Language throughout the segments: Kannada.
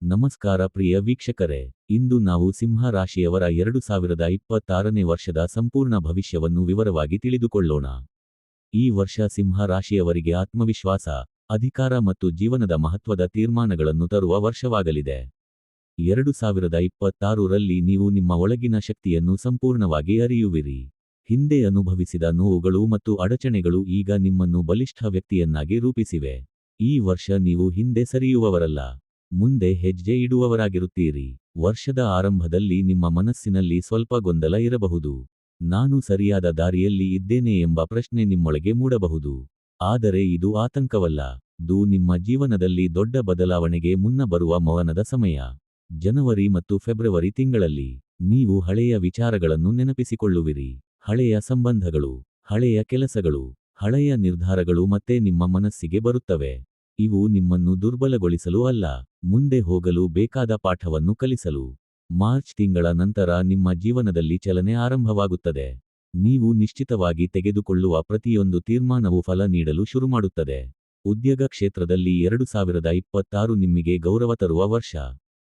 ನಮಸ್ಕಾರ ಪ್ರಿಯ ವೀಕ್ಷಕರೇ, ಇಂದು ನಾವು ಸಿಂಹ ರಾಶಿಯವರ 2026ನೇ ವರ್ಷದ ಸಂಪೂರ್ಣ ಭವಿಷ್ಯವನ್ನು ವಿವರವಾಗಿ ತಿಳಿದುಕೊಳ್ಳೋಣ. ಈ ವರ್ಷ ಸಿಂಹ ರಾಶಿಯವರಿಗೆ ಆತ್ಮವಿಶ್ವಾಸ, ಅಧಿಕಾರ ಮತ್ತು ಜೀವನದ ಮಹತ್ವದ ತೀರ್ಮಾನಗಳನ್ನು ತರುವ ವರ್ಷವಾಗಲಿದೆ. 2026ರಲ್ಲಿ ನೀವು ನಿಮ್ಮ ಒಳಗಿನ ಶಕ್ತಿಯನ್ನು ಸಂಪೂರ್ಣವಾಗಿ ಅರಿಯುವಿರಿ. ಹಿಂದೆ ಅನುಭವಿಸಿದ ನೋವುಗಳು ಮತ್ತು ಅಡಚಣೆಗಳು ಈಗ ನಿಮ್ಮನ್ನು ಬಲಿಷ್ಠ ವ್ಯಕ್ತಿಯನ್ನಾಗಿ ರೂಪಿಸಿವೆ. ಈ ವರ್ಷ ನೀವು ಹಿಂದೆ ಸರಿಯುವವರಲ್ಲ, ಮುಂದೆ ಹೆಜ್ಜೆ ಇಡುವವರಾಗಿರುತ್ತೀರಿ. ವರ್ಷದ ಆರಂಭದಲ್ಲಿ ನಿಮ್ಮ ಮನಸ್ಸಿನಲ್ಲಿ ಸ್ವಲ್ಪ ಗೊಂದಲ ಇರಬಹುದು. ನಾನು ಸರಿಯಾದ ದಾರಿಯಲ್ಲಿ ಇದ್ದೇನೆ ಎಂಬ ಪ್ರಶ್ನೆ ನಿಮ್ಮೊಳಗೆ ಮೂಡಬಹುದು. ಆದರೆ ಇದು ಆತಂಕವಲ್ಲ, ಇದು ನಿಮ್ಮ ಜೀವನದಲ್ಲಿ ದೊಡ್ಡ ಬದಲಾವಣೆಗೆ ಮುನ್ನ ಬರುವ ಮೌನದ ಸಮಯ. ಜನವರಿ ಮತ್ತು ಫೆಬ್ರವರಿ ತಿಂಗಳಲ್ಲಿ ನೀವು ಹಳೆಯ ವಿಚಾರಗಳನ್ನು ನೆನಪಿಸಿಕೊಳ್ಳುವಿರಿ. ಹಳೆಯ ಸಂಬಂಧಗಳು, ಹಳೆಯ ಕೆಲಸಗಳು, ಹಳೆಯ ನಿರ್ಧಾರಗಳು ಮತ್ತೆ ನಿಮ್ಮ ಮನಸ್ಸಿಗೆ ಬರುತ್ತವೆ. ಇವು ನಿಮ್ಮನ್ನು ದುರ್ಬಲಗೊಳಿಸಲು ಅಲ್ಲ, ಮುಂದೆ ಹೋಗಲು ಬೇಕಾದ ಪಾಠವನ್ನು ಕಲಿಸಲು. ಮಾರ್ಚ್ ತಿಂಗಳ ನಂತರ ನಿಮ್ಮ ಜೀವನದಲ್ಲಿ ಚಲನೆ ಆರಂಭವಾಗುತ್ತದೆ. ನೀವು ನಿಶ್ಚಿತವಾಗಿ ತೆಗೆದುಕೊಳ್ಳುವ ಪ್ರತಿಯೊಂದು ತೀರ್ಮಾನವೂ ಫಲ ನೀಡಲು ಶುರುಮಾಡುತ್ತದೆ. ಉದ್ಯೋಗ ಕ್ಷೇತ್ರದಲ್ಲಿ 2026 ನಿಮಗೆ ಗೌರವ ತರುವ ವರ್ಷ.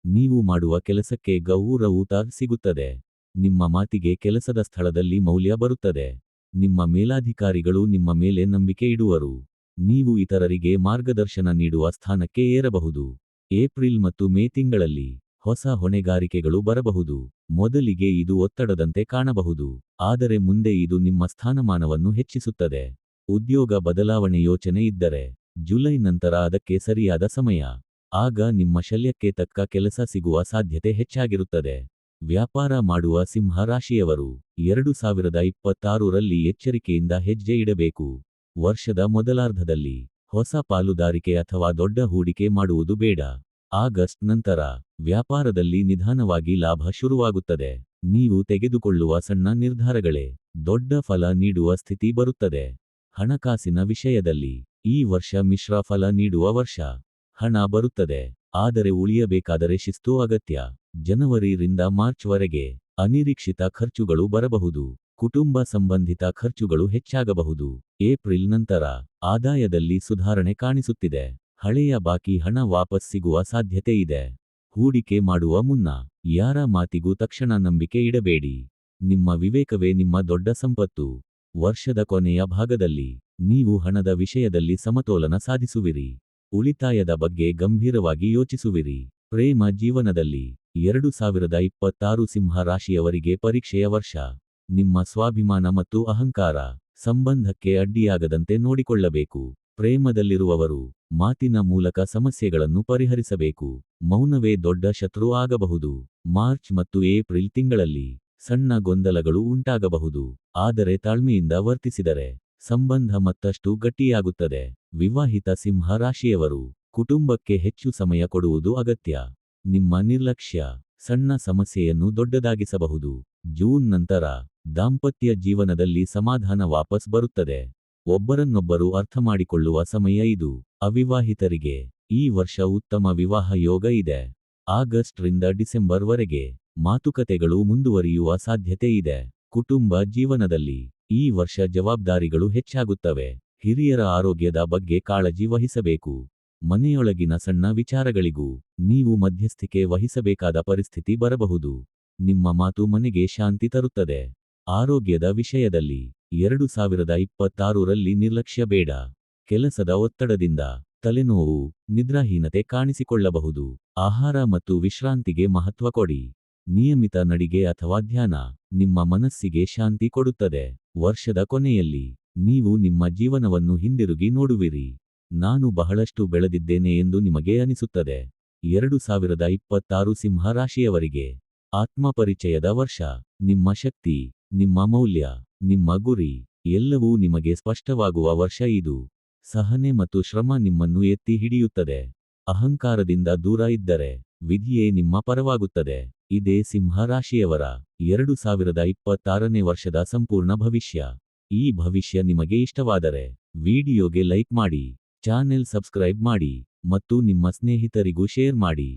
ನೀವು ಮಾಡುವ ಕೆಲಸಕ್ಕೆ ಗೌರವ ಸಿಗುತ್ತದೆ. ನಿಮ್ಮ ಮಾತಿಗೆ ಕೆಲಸದ ಸ್ಥಳದಲ್ಲಿ ಮೌಲ್ಯ ಬರುತ್ತದೆ. ನಿಮ್ಮ ಮೇಲಾಧಿಕಾರಿಗಳು ನಿಮ್ಮ ಮೇಲೆ ನಂಬಿಕೆ ಇಡುವರು. ನೀವು ಇತರರಿಗೆ ಮಾರ್ಗದರ್ಶನ ನೀಡುವ ಸ್ಥಾನಕ್ಕೆ ಏರಬಹುದು. ಏಪ್ರಿಲ್ ಮತ್ತು ಮೇ ತಿಂಗಳಲ್ಲಿ ಹೊಸ ಹೊಣೆಗಾರಿಕೆಗಳು ಬರಬಹುದು. ಮೊದಲಿಗೆ ಇದು ಒತ್ತಡದಂತೆ ಕಾಣಬಹುದು, ಆದರೆ ಮುಂದೆ ಇದು ನಿಮ್ಮ ಸ್ಥಾನಮಾನವನ್ನು ಹೆಚ್ಚಿಸುತ್ತದೆ. ಉದ್ಯೋಗ ಬದಲಾವಣೆ ಯೋಚನೆ ಇದ್ದರೆ ಜುಲೈ ನಂತರ ಅದಕ್ಕೆ ಸರಿಯಾದ ಸಮಯ. ಆಗ ನಿಮ್ಮ ಶಲ್ಯಕ್ಕೆ ತಕ್ಕ ಕೆಲಸ ಸಿಗುವ ಸಾಧ್ಯತೆ ಹೆಚ್ಚಾಗಿರುತ್ತದೆ. ವ್ಯಾಪಾರ ಮಾಡುವ ಸಿಂಹ ರಾಶಿಯವರು 2026ರಲ್ಲಿ ಎಚ್ಚರಿಕೆಯಿಂದ ಹೆಜ್ಜೆ ಇಡಬೇಕು. ವರ್ಷದ ಮೊದಲಾರ್ಧದಲ್ಲಿ ಹೊಸ ಪಾಲುದಾರಿಕೆ ಅಥವಾ ದೊಡ್ಡ ಹೂಡಿಕೆ ಮಾಡುವುದು ಬೇಡ. ಆಗಸ್ಟ್ ನಂತರ ವ್ಯಾಪಾರದಲ್ಲಿ ನಿಧಾನವಾಗಿ ಲಾಭ ಶುರುವಾಗುತ್ತದೆ. ನೀವು ತೆಗೆದುಕೊಳ್ಳುವ ಸಣ್ಣ ನಿರ್ಧಾರಗಳೇ ದೊಡ್ಡ ಫಲ ನೀಡುವ ಸ್ಥಿತಿ ಬರುತ್ತದೆ. ಹಣಕಾಸಿನ ವಿಷಯದಲ್ಲಿ ಈ ವರ್ಷ ಮಿಶ್ರ ಫಲ ನೀಡುವ ವರ್ಷ. ಹಣ ಬರುತ್ತದೆ, ಆದರೆ ಉಳಿಯಬೇಕಾದರೆ ಶಿಸ್ತು ಅಗತ್ಯ. ಜನವರಿ ರಿಂದ ಮಾರ್ಚ್ ವರೆಗೆ ಅನಿರೀಕ್ಷಿತ ಖರ್ಚುಗಳು ಬರಬಹುದು. ಕುಟುಂಬ ಸಂಬಂಧಿತ ಖರ್ಚುಗಳು ಹೆಚ್ಚಾಗಬಹುದು. ಏಪ್ರಿಲ್ ನಂತರ ಆದಾಯದಲ್ಲಿ ಸುಧಾರಣೆ ಕಾಣಿಸುತ್ತಿದೆ. ಹಳೆಯ ಬಾಕಿ ಹಣ ವಾಪಸ್ ಸಿಗುವ ಸಾಧ್ಯತೆ ಇದೆ. ಹೂಡಿಕೆ ಮಾಡುವ ಮುನ್ನ ಯಾರ ಮಾತಿಗೂ ತಕ್ಷಣ ನಂಬಿಕೆ ಇಡಬೇಡಿ. ನಿಮ್ಮ ವಿವೇಕವೇ ನಿಮ್ಮ ದೊಡ್ಡ ಸಂಪತ್ತು. ವರ್ಷದ ಕೊನೆಯ ಭಾಗದಲ್ಲಿ ನೀವು ಹಣದ ವಿಷಯದಲ್ಲಿ ಸಮತೋಲನ ಸಾಧಿಸುವಿರಿ. ಉಳಿತಾಯದ ಬಗ್ಗೆ ಗಂಭೀರವಾಗಿ ಯೋಚಿಸುವಿರಿ. ಪ್ರೇಮ ಜೀವನದಲ್ಲಿ 2026 ಸಿಂಹ ರಾಶಿಯವರಿಗೆ ಪರೀಕ್ಷೆಯ ವರ್ಷ. ನಿಮ್ಮ ಸ್ವಾಭಿಮಾನ ಮತ್ತು ಅಹಂಕಾರ ಸಂಬಂಧಕ್ಕೆ ಅಡ್ಡಿಯಾಗದಂತೆ ನೋಡಿಕೊಳ್ಳಬೇಕು. ಪ್ರೇಮದಲ್ಲಿರುವವರು ಮಾತಿನ ಮೂಲಕ ಸಮಸ್ಯೆಗಳನ್ನು ಪರಿಹರಿಸಬೇಕು. ಮೌನವೇ ದೊಡ್ಡ ಶತ್ರು ಆಗಬಹುದು. ಮಾರ್ಚ್ ಮತ್ತು ಏಪ್ರಿಲ್ ತಿಂಗಳಲ್ಲಿ ಸಣ್ಣ ಗೊಂದಲಗಳು ಉಂಟಾಗಬಹುದು, ಆದರೆ ತಾಳ್ಮೆಯಿಂದ ವರ್ತಿಸಿದರೆ ಸಂಬಂಧ ಮತ್ತಷ್ಟು ಗಟ್ಟಿಯಾಗುತ್ತದೆ. ವಿವಾಹಿತ ಸಿಂಹ ರಾಶಿಯವರು ಕುಟುಂಬಕ್ಕೆ ಹೆಚ್ಚು ಸಮಯ ಕೊಡುವುದು ಅಗತ್ಯ. ನಿಮ್ಮ ನಿರ್ಲಕ್ಷ್ಯ ಸಣ್ಣ ಸಮಸ್ಯೆಯನ್ನು ದೊಡ್ಡದಾಗಿಸಬಹುದು. ಜೂನ್ ನಂತರ ದಾಂಪತ್ಯ ಜೀವನದಲ್ಲಿ ಸಮಾಧಾನ ವಾಪಸ್ ಬರುತ್ತದೆ. ಒಬ್ಬರನ್ನೊಬ್ಬರು ಅರ್ಥಮಾಡಿಕೊಳ್ಳುವ ಸಮಯ ಇದು. ಅವಿವಾಹಿತರಿಗೆ ಈ ವರ್ಷ ಉತ್ತಮ ವಿವಾಹ ಯೋಗ ಇದೆ. ಆಗಸ್ಟ್ ರಿಂದ ಡಿಸೆಂಬರ್ ವರೆಗೆ ಮಾತುಕತೆಗಳು ಮುಂದುವರಿಯುವ ಸಾಧ್ಯತೆ ಇದೆ. ಕುಟುಂಬ ಜೀವನದಲ್ಲಿ ಈ ವರ್ಷ ಜವಾಬ್ದಾರಿಗಳು ಹೆಚ್ಚಾಗುತ್ತವೆ. ಹಿರಿಯರ ಆರೋಗ್ಯದ ಬಗ್ಗೆ ಕಾಳಜಿ ವಹಿಸಬೇಕು. ಮನೆಯೊಳಗಿನ ಸಣ್ಣ ವಿಚಾರಗಳಿಗೂ ನೀವು ಮಧ್ಯಸ್ಥಿಕೆ ವಹಿಸಬೇಕಾದ ಪರಿಸ್ಥಿತಿ ಬರಬಹುದು. ನಿಮ್ಮ ಮಾತು ಮನೆಗೆ ಶಾಂತಿ ತರುತ್ತದೆ. ಆರೋಗ್ಯದ ವಿಷಯದಲ್ಲಿ 2026ರಲ್ಲಿ ನಿರ್ಲಕ್ಷ್ಯ ಬೇಡ. ಕೆಲಸದ ಒತ್ತಡದಿಂದ ತಲೆನೋವು, ನಿದ್ರಾಹೀನತೆ ಕಾಣಿಸಿಕೊಳ್ಳಬಹುದು. ಆಹಾರ ಮತ್ತು ವಿಶ್ರಾಂತಿಗೆ ಮಹತ್ವ ಕೊಡಿ. ನಿಯಮಿತ ನಡಿಗೆ ಅಥವಾ ಧ್ಯಾನ ನಿಮ್ಮ ಮನಸ್ಸಿಗೆ ಶಾಂತಿ ಕೊಡುತ್ತದೆ. ವರ್ಷದ ಕೊನೆಯಲ್ಲಿ ನೀವು ನಿಮ್ಮ ಜೀವನವನ್ನು ಹಿಂದಿರುಗಿ ನೋಡುವಿರಿ. ನಾನು ಬಹಳಷ್ಟು ಬೆಳೆದಿದ್ದೇನೆ ಎಂದು ನಿಮಗೆ ಅನಿಸುತ್ತದೆ. 2026 ಸಿಂಹ ರಾಶಿಯವರಿಗೆ ಆತ್ಮಪರಿಚಯದ ವರ್ಷ. ನಿಮ್ಮ ಶಕ್ತಿ, ನಿಮ್ಮ ಮೌಲ್ಯ, ನಿಮ್ಮ ಗುರಿ ಎಲ್ಲವೂ ನಿಮಗೆ ಸ್ಪಷ್ಟವಾಗುವ ವರ್ಷ ಇದು. ಸಹನೆ ಮತ್ತು ಶ್ರಮ ನಿಮ್ಮನ್ನು ಎತ್ತಿ ಹಿಡಿಯುತ್ತದೆ. ಅಹಂಕಾರದಿಂದ ದೂರ ಇದ್ದರೆ ವಿಧಿಯೇ ನಿಮ್ಮ ಪರವಾಗುತ್ತದೆ. ಇದೇ ಸಿಂಹ ರಾಶಿಯವರ 2026ನೇ ವರ್ಷದ ಸಂಪೂರ್ಣ ಭವಿಷ್ಯ. ಈ ಭವಿಷ್ಯ ನಿಮಗೆ ಇಷ್ಟವಾದರೆ ವಿಡಿಯೋಗೆ ಲೈಕ್ ಮಾಡಿ, ಚಾನೆಲ್ ಸಬ್ಸ್ಕ್ರೈಬ್ ಮಾಡಿ ಮತ್ತು ನಿಮ್ಮ ಸ್ನೇಹಿತರಿಗೂ ಶೇರ್ ಮಾಡಿ.